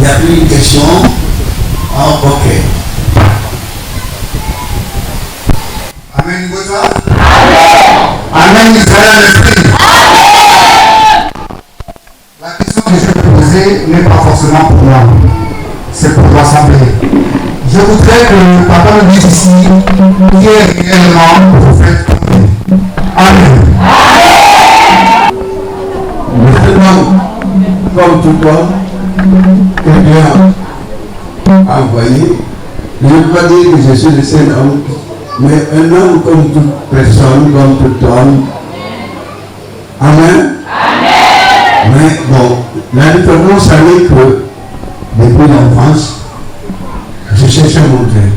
y a plus une question? Oh, ok. Amen, Bosa. Amen, Israël, l'esprit. La question que je vais poser n'est pas forcément pour moi, c'est pour l'Assemblée. Je voudrais que le papa me dise ici qui est réellement le prophète. Amen. Comme tout homme, que Dieu a envoyé, je ne veux pas dire que je suis le seul homme, mais un homme comme toute personne, comme tout homme. Amen. Mais bon, la différence avec que depuis l'enfance, je cherche à montrer.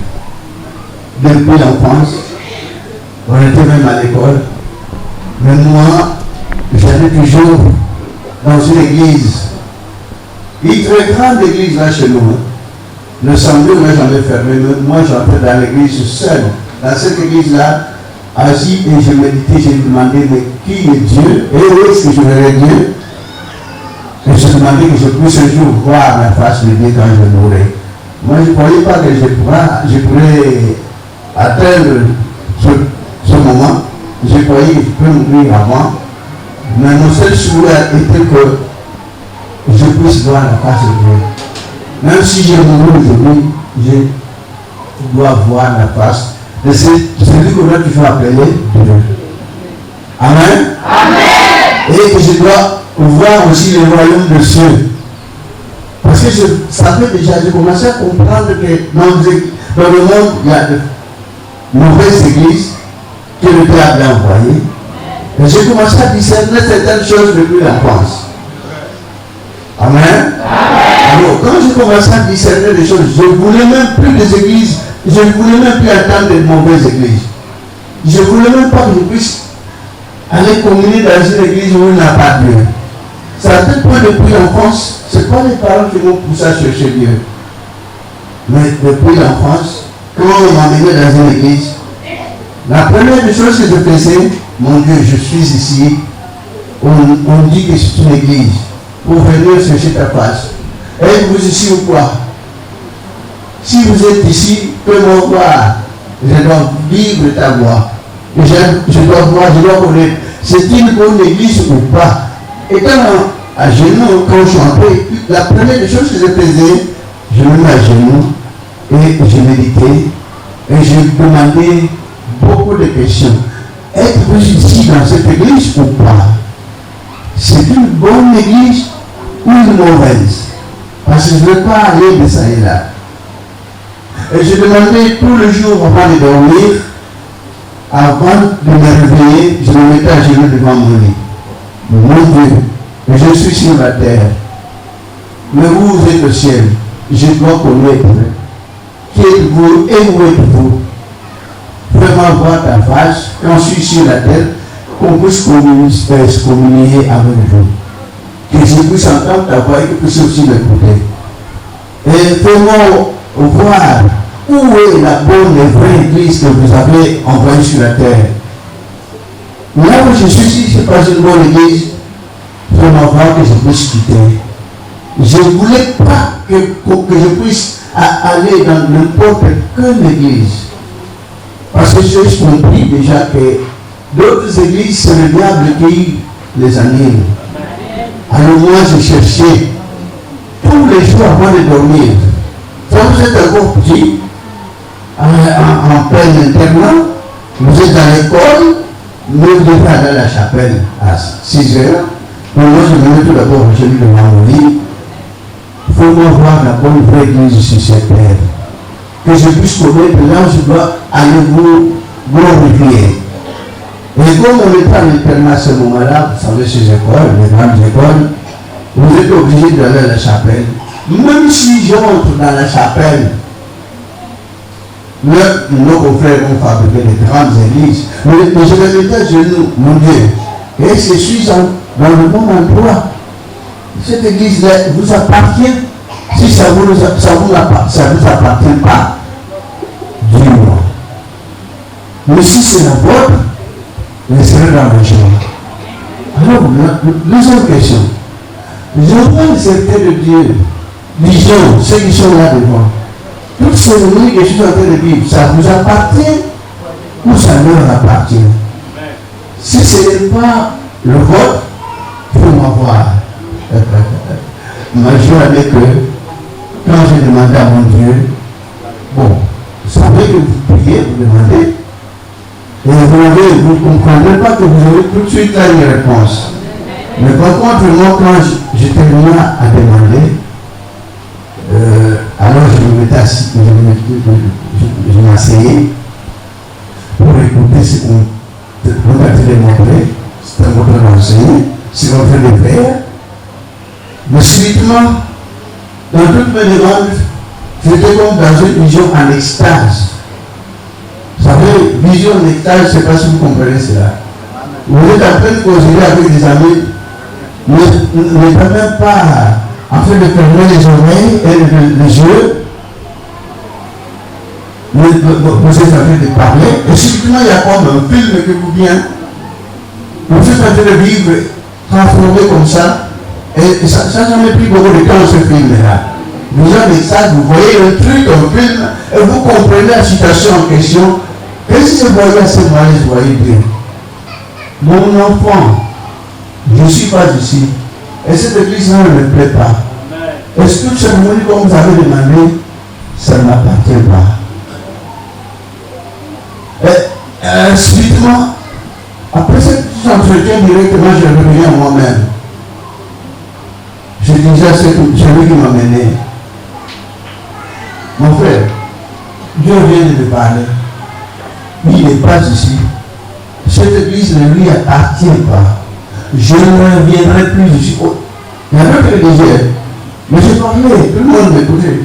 Depuis l'enfance, on était même à l'école, mais moi, j'allais toujours dans une église. Une très grande église là chez nous. Le samedi, on n'a jamais fermé. Moi, j'entrais dans l'église seul. Dans cette église-là, assis et je méditais, j'ai demandé mais qui est Dieu et où est-ce que je verrai Dieu. Et je demandais que je puisse un jour voir la face de Dieu quand je mourrai. Moi, je ne croyais pas que je pourrais atteindre ce moment. Je croyais que je peux mourir avant. Mais mon seul souhait était que je puisse voir la face de Dieu. Même si je mourrai aujourd'hui, je dois voir la face de celui qu'on a toujours appelé Dieu. Amen. Et que je dois voir aussi le royaume de cieux. Parce que je savais déjà, j'ai commencé à comprendre que dans le monde, il y a de mauvaises églises que le diable a envoyées. Et j'ai commencé à discerner certaines choses depuis l'enfance. Amen. Alors, quand j'ai commencé à discerner les choses, je ne voulais même plus des églises, je ne voulais même plus attendre de mauvaises églises. Je ne voulais même pas que je puisse aller communier dans une église où il n'y a pas de Dieu. Ça a été point depuis l'enfance, ce n'est pas les parents qui m'ont poussé à chercher Dieu. Mais depuis l'enfance, quand on m'emmenait dans une église, la première des choses que je faisais, mon Dieu, je suis ici, on dit que c'est une église, pour venir chercher ta face. Êtes-vous ici ou quoi? Si vous êtes ici, fais-moi voir. Je dois vivre ta voix. Je dois voir, je dois connaître. C'est-il une église ou pas? Étant à genoux, quand je chantais, la première des choses que je faisais, je me mets à genoux et je méditais et je demandais beaucoup de questions. Êtes-vous ici dans cette église ou pas? C'est une bonne église ou une mauvaise? Parce que je ne veux pas aller de ça et là. Et je demandais tout le jour avant de dormir, avant de me réveiller, je me mettais à genoux devant mon lit. Mon Dieu, je suis sur la terre. Mais vous, vous êtes au ciel. Je dois connaître. Qui êtes-vous et où êtes-vous? Fais-moi voir ta face quand je suis sur la terre, qu'on puisse communier avec vous. Que je puisse entendre ta voix et que je puisse aussi m'écouter. Et fais-moi voir où est la bonne et vraie église que vous avez envoyée sur la terre. Là où je suis ici, ce n'est pas une bonne église. Fais-moi voir que je puisse quitter. Je ne voulais pas que je puisse aller dans n'importe quelle église. Parce que j'ai compris déjà que d'autres églises, c'est le diable qui les anime. Alors moi, je cherchais tous les jours avant de dormir. Quand vous êtes encore petit, en plein internat, vous êtes dans l'école, mais vous devez aller à la chapelle à 6 heures. Donc moi, je me mets tout d'abord au genoux devant mon lit. Il faut voir la bonne vraie église sur cette terre. Que je puisse connaître là où je dois aller vous glorifier. Et comme on est à l'internat à ce moment-là, vous savez, ces écoles, les grandes écoles, vous êtes obligé d'aller à la chapelle. Même si j'entre dans la chapelle, nos confrères ont fabriqué des grandes églises, mais je me mettais à genoux, mon Dieu, et je suis dans le bon endroit. Cette église-là vous appartient. Si ça ne vous appartient pas, dis-moi. Mais si c'est la vôtre, laissez-le dans le jour. Alors, deuxième question. Je vois le secret de Dieu vision, ceux qui sont là devant, toutes ces cérémonies que je suis en train de vivre, ça vous appartient ou ça leur appartient? Si ce n'est pas le vote, il faut m'avoir. Ma joie est que quand j'ai demandé à mon Dieu, bon, vous savez que vous priez, vous demandez, et vous ne comprendrez pas que vous aurez tout de suite là une réponse. Mais par contre, moi, quand j'étais venu à demander, alors je me mettais assis, je m'asseyais pour écouter ce qu'on a démontré, c'était votre enseigné, c'est votre faire. Mais subitement, dans toutes mes demandes, j'étais comme dans une vision en extase. Vous savez, vision en extase, je ne sais pas si vous comprenez cela. Vous êtes en train de causer avec des amis, ne pas même pas en train de fermer les oreilles et les yeux. Vous êtes en train de parler, et subitement il y a comme un film que vous vient. Vous êtes en train de vivre, transformé comme ça. Et ça n'a jamais pris beaucoup de temps ce film-là. Vous avez ça, vous voyez un truc, un film, et vous comprenez la situation en question. Et si vous voyez à ce malaise, vous voyez bien. Mon enfant, je ne suis pas ici. Et cette église-là ne me plaît pas. Est-ce que ce moment, comme vous avez demandé, ça ne m'appartient pas? Et subitement, après cet entretien directement, je reviens à moi-même. Je disais à celui qui m'a mené, mon frère, Dieu vient de me parler. Il n'est pas ici. Cette église ne lui appartient pas. Je ne reviendrai plus ici. Oh, il y a d'autres qui disaient, mais j'ai parlé, tout le monde m'écoutait.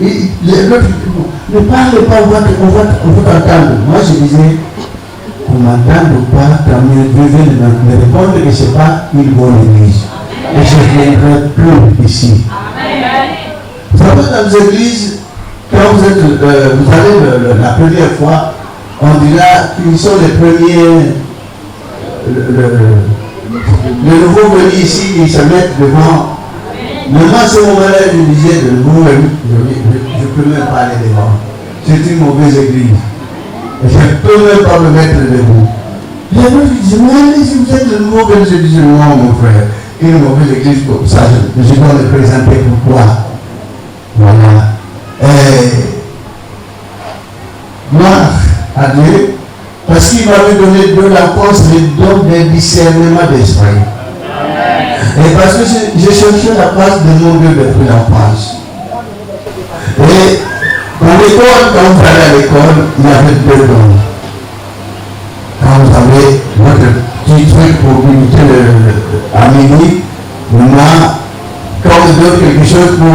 Ne parlez pas, on va t'entendre. Moi je disais, qu'on m'entende ou pas, tant mieux, Dieu vient de me répondre que ce n'est pas une bonne église. Et je ne viendrai plus ici. Vous savez, dans les églises, quand vous allez la première fois, on dira qu'ils sont les premiers, le nouveau venu ici, ils se mettent devant. Mais moi, à ce moment-là, je disais, de nouveau venu, je ne peux même pas aller devant. C'est une mauvaise église. Et je ne peux même pas me mettre debout. Les gens disent, mais allez, si vous êtes le nouveau venu, je dis, non, mon frère. Une mauvaise église comme ça, je dois le présenter pourquoi. Voilà. Gloire à Dieu, parce qu'il m'avait donné de l'enfance le don d'un discernement d'esprit. Et parce que j'ai cherché la place de mon Dieu depuis l'enfance. Et dans l'école, quand vous allez à l'école, il y avait deux dons. Quand vous avez votre petit truc pour limiter à midi, moi, quand je donne quelque chose pour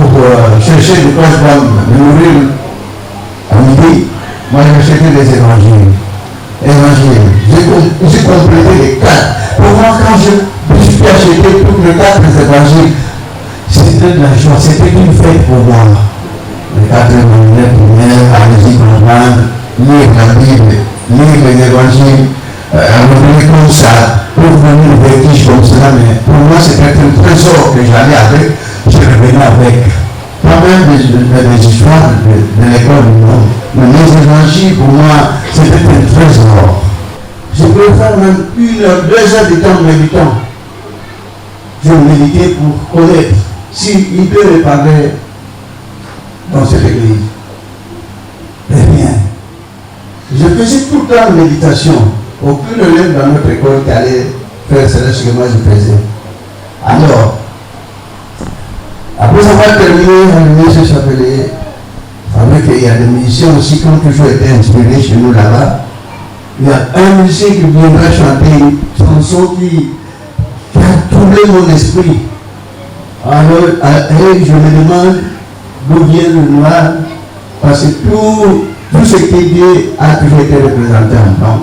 chercher de quoi je dois me nourrir à midi, moi je cherchais des évangiles. J'ai complété les 4. Pour moi, quand je suis acheté tous les 4 évangiles, c'était de la joie, c'était une fête pour moi. Les 4 évangiles, allez-y comprendre, lire la Bible, lire les évangiles. Revenir comme ça, pour venir vertige comme cela, mais pour moi c'était un trésor que j'allais avec, je revenais avec. Pas même des histoires de l'école du monde, mais les évangiles pour moi c'était un trésor. Je peux faire même 1 heure, 2 heures de temps méditant. Je méditais pour connaître s'il peut me parler dans cette église. Eh bien, je faisais tout le temps de méditation. Aucun élève dans notre école qui allait faire cela ce que moi je faisais. Alors, après avoir terminé à l'université Chapelet, avec qu'il y a des musiciens aussi qui ont toujours été inspirés chez nous là-bas. Il y a un musicien qui viendra chanter une chanson qui a troublé mon esprit. Alors, je me demande d'où vient le noir, parce que tout ce qui Dieu a toujours été représenté en blanc.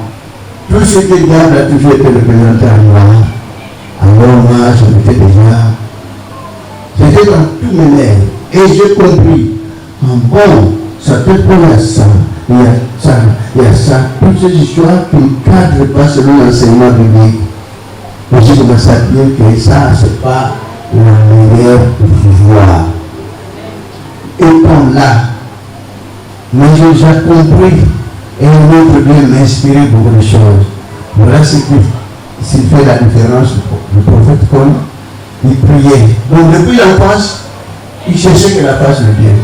Tout ce que diable a toujours été représenté en noir. Alors moi, je m'étais déjà... J'étais dans tous mes nerfs. Et j'ai compris. Bon, ça peut prendre ça. Il y a ça. Toutes ces histoires qui ne cadrent pas selon l'enseignement biblique. Et j'ai commencé à dire que ça, c'est pas la meilleure voie. étant là. Mais j'ai déjà compris et notre Dieu m'a inspiré beaucoup de choses. Voilà ce qui fait la différence. Le prophète comme il priait. Donc depuis l'enfance, il cherchait que la face le bien.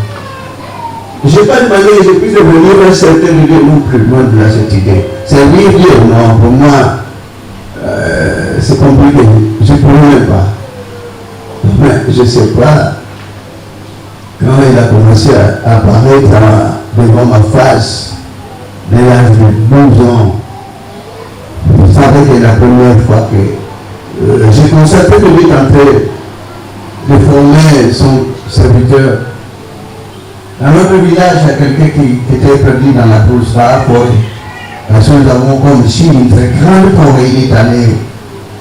Je n'ai pas demandé, j'ai pu devenir un certain lieu non plus loin de cette idée. Servir Dieu, non, pour moi, c'est compliqué. Je ne pourrais pas. Mais je ne sais pas, quand il a commencé à apparaître devant ma face, dès l'âge de 12 ans, je savais que la première fois que j'ai constaté que lui tentait de former son serviteur. Dans notre village, il y a quelqu'un qui était perdu dans la brousse par la forêt. Parce que nous avons comme ici une très grande forêt. Il est allé,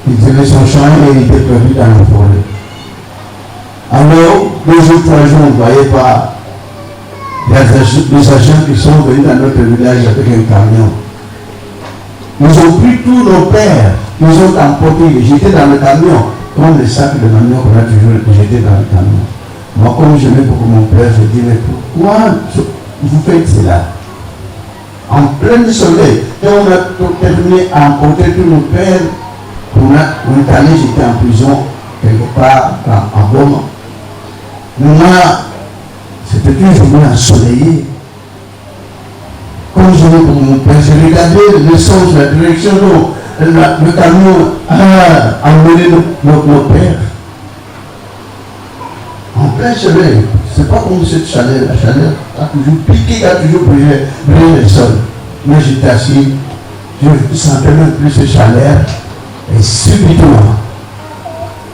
il tenait son champ et il était perdu dans la forêt. Alors, 2 ou 3 jours, on ne voyait pas. Il y a des agents qui sont venus dans notre village avec un camion. Ils ont pris tous nos pères, ils ont emporté. J'étais dans le camion, comme le sac de manioc qu'on a toujours, j'étais dans le camion. Moi, comme j'aimais beaucoup mon père, je dis, mais pourquoi vous faites cela? En plein soleil, quand on a terminé à emporter tous nos pères, on est allé, j'étais en prison, quelque part, en Rome. Mais moi, c'était une journée ensoleillée. Comme je vais pour mon père, j'ai regardé le sens, la direction dont le camion a emmené nos pères. En plein soleil, c'est pas comme cette chaleur, la chaleur a toujours piqué, a toujours brûlé le sol. Moi j'étais assis, je sentais même plus cette chaleur, et subitement,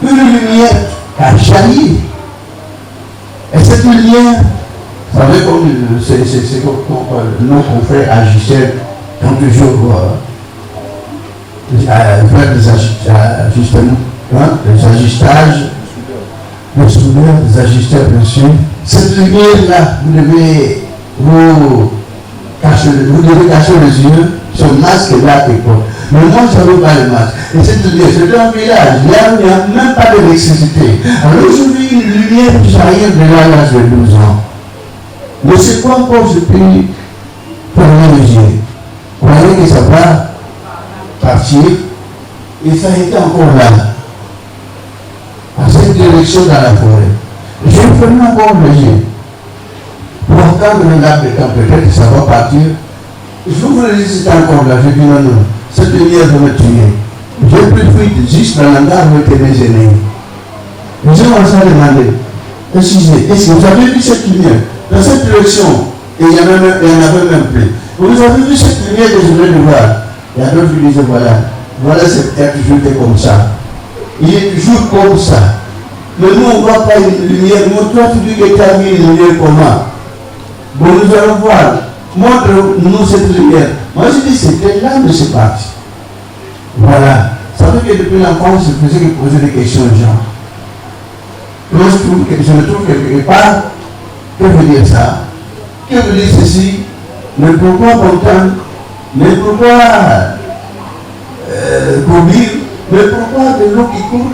une lumière a jailli. Et cette lumière, vous savez comme nos confrères agissaient, ont toujours faire des agistages, les soudeurs, les agisteurs, bien sûr. Cette lumière-là, vous devez cacher les yeux, ce masque-là qui porte. Mais moi, je n'avais pas le masque. Et cette lumière, c'était un village, il n'y a même pas d'électricité. Alors, je vis une lumière qui jaillit de l'âge de 12 ans. Ne sais pas encore, je peux fermer les yeux. Vous voyez que ça va partir, et ça a été encore là. À cette direction dans la forêt. J'ai fermé encore les yeux. Pour entendre le lac de temps, peut-être que ça va partir. J'ouvre les yeux, c'est encore là. Je dis non, non, cette lumière va me tuer. J'ai pris fuite juste dans l'hangar où étaient mes aînés. J'ai commencé à demander, est-ce que vous avez vu cette lumière? Dans cette direction, et il y en avait même plus. Vous avez vu cette lumière que je viens de voir? Il y a d'autres qui disaient, voilà c'est peut-être toujours comme ça. Il est toujours comme ça. Mais nous, on ne voit pas une lumière. Moi, toi, tu dis que tu as vu une lumière comment? Bon, nous allons voir. Montre-nous cette lumière. Moi, je dis, c'était là, mais c'est parti. Voilà. Ça veut dire que depuis l'enfance, je faisais que poser des questions aux gens. Quand je me trouve quelque part, que veut dire ça? Que veut dire ceci? Mais pourquoi content? Mais pourquoi courir? Mais pourquoi de l'eau qui court?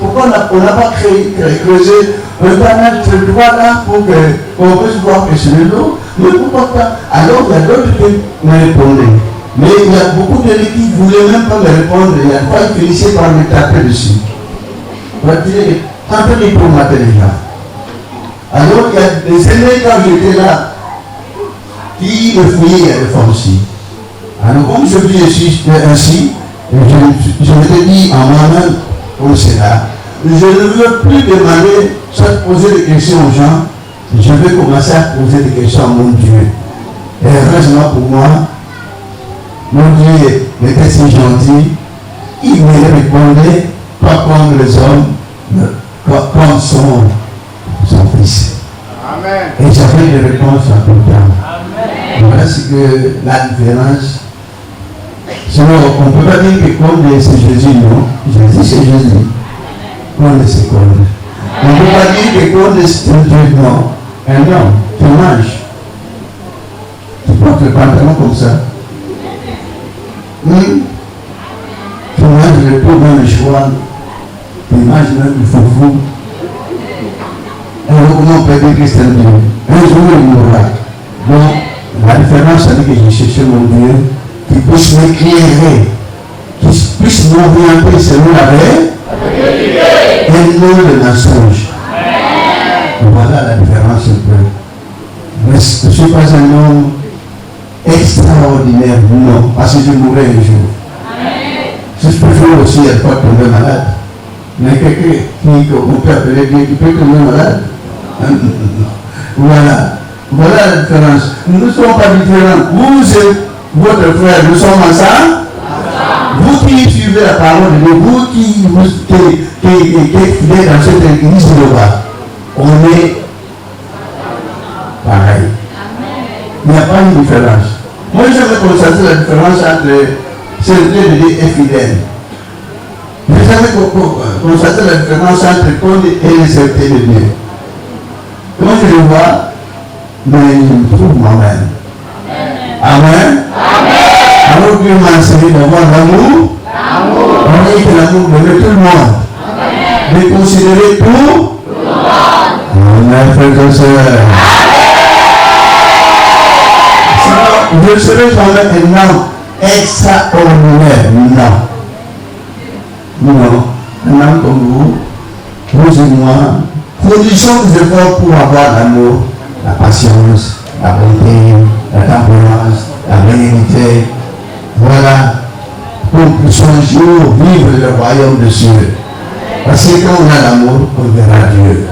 Pourquoi on n'a pas creusé un canal très droit là pour qu'on puisse voir que c'est de l'eau? Mais pourquoi pas? Alors il y a d'autres qui me répondaient. Mais il y a beaucoup de gens qui ne voulaient même pas me répondre. Il y a pas qui finissaient par me taper dessus. On va dire, tentez pour mater les gens. Alors il y a des aînés quand j'étais là qui me fouillaient à la aussi. Alors comme je vis ainsi, je m'étais dit en moi-même, comme c'est là, je ne veux plus demander, soit poser des questions aux gens, je vais commencer à poser des questions à mon Dieu. Et heureusement pour moi, mon Dieu était si gentil, il me répondait, pas comme les hommes, mais comme son fils. Amen. Et j'avais des réponses à tout le temps. Voilà ce que la différence. Sinon, on ne peut pas dire que comme c'est Jésus, non. Jésus, c'est Jésus. Comme c'est comme. On ne peut pas dire que comme c'est Dieu, non. Un homme, tu manges. Tu portes le pantalon comme ça. Tu manges le pot dans le choix. Tu manges même le foufou. Alors, comment on peut dire l'Antichrist, un jour il mourra. Donc, la différence, c'est que j'ai cherché mon Dieu qui puisse m'éclairer, qui puisse m'orienter selon la vérité et non le mensonge. Voilà la différence un peu. Mais je ne suis pas un homme extraordinaire, non, parce que je mourrai un jour. Je peux aussi être pas tomber malade. Mais quelqu'un qu'on peut appeler Dieu qui peut tomber malade. Voilà. Voilà la différence. Nous ne sommes pas différents. Vous et votre frère, nous sommes ensemble. Vous qui suivez la parole de Dieu, vous qui êtes dans cette église de bas, on est pareil. Il n'y a pas une différence. Moi, j'avais constaté la différence entre sainteté de Dieu et fidèle. J'ai jamais constaté la différence entre Conde et les saintetés de Dieu. Comment je le vois? Mais je me trouve moi-même. Amen. Alors Dieu m'a enseigné d'avoir l'amour. On dit que l'amour devait tout le monde. De considérer tout. Amen, frères et sœurs. Je serai jamais un homme extraordinaire. Non. Un homme comme vous et moi, produisons des efforts pour avoir l'amour, la patience, la bonté, la tempérance, la réalité. Voilà. Pour que son jour vivre le royaume de Dieu. Parce que quand on a l'amour, on verra Dieu.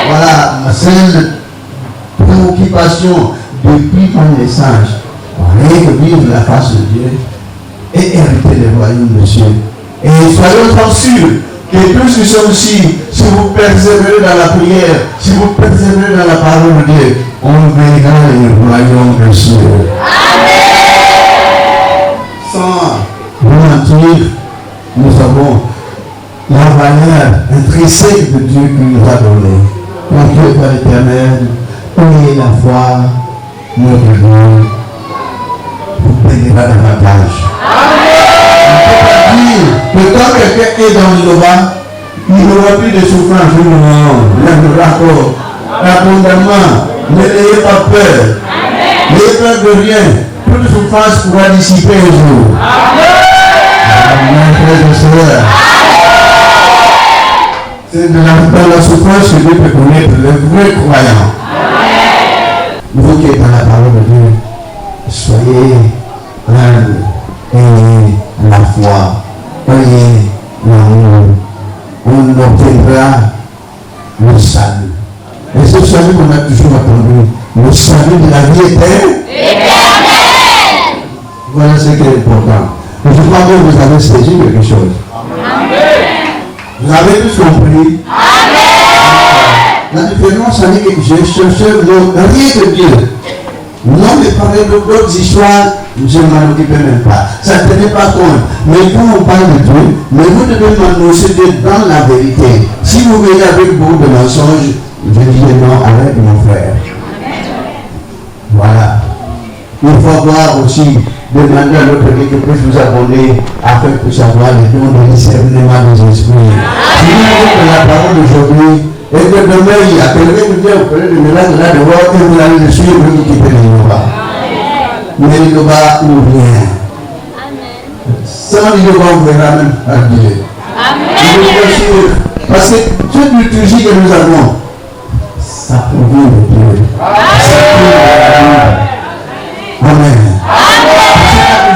Voilà ma seule préoccupation depuis mon naissance. Rien que vivre la face de Dieu et hériter le royaume de Dieu. Et soyons sûrs que tous qui sont ici, si vous persévérez dans la prière, si vous persévérez dans la parole de Dieu, on verra le royaume de Dieu. Sans vous mentir, nous avons la valeur intrinsèque de Dieu qui nous a donné. Mon Dieu par l'éternel, ayez la foi, notre Dieu, vous bénira davantage. Que quand quelqu'un est dans le bas, il n'aura plus de souffrance. Non, le rapport, l'abondamment, n'ayez pas peur. N'ayez peur de rien. Toute souffrance pourra dissiper un jour. Amen, frères et sœurs. C'est dans la souffrance que Dieu peut connaître le vrai croyant. Vous qui êtes dans la parole de Dieu, soyez humbles et la foi. Ayez l'amour. On obtiendra le salut. Et ce salut qu'on a toujours attendu, le salut de la vie éternelle. Voilà ce qui est important. Et je crois que vous avez saisi quelque chose. Amen. Vous avez tous compris. Amen. La différence, c'est que j'ai cherché rien que Dieu. Non, mais parler d'autres histoires, je ne m'en occupais même pas. Ça ne tenait pas compte. Mais quand on parle de Dieu, mais vous devez m'annoncer dans la vérité. Si vous venez avec beaucoup de mensonges, je dis non, arrête mon frère. Voilà. Il faut voir aussi, demander à notre Dieu que puisse vous abonner afin de savoir les dons de discernement des esprits. Si vous avez la parole d'aujourd'hui, et que demain il y a quelqu'un qui vient auprès de miracles là dehors et vous allez le suivre, vous quittez l'Innova. Mais l'Innova nous vient. Sans l'Innova, on verra même à Dieu. Parce que cette liturgie que nous avons, ça provient de Dieu.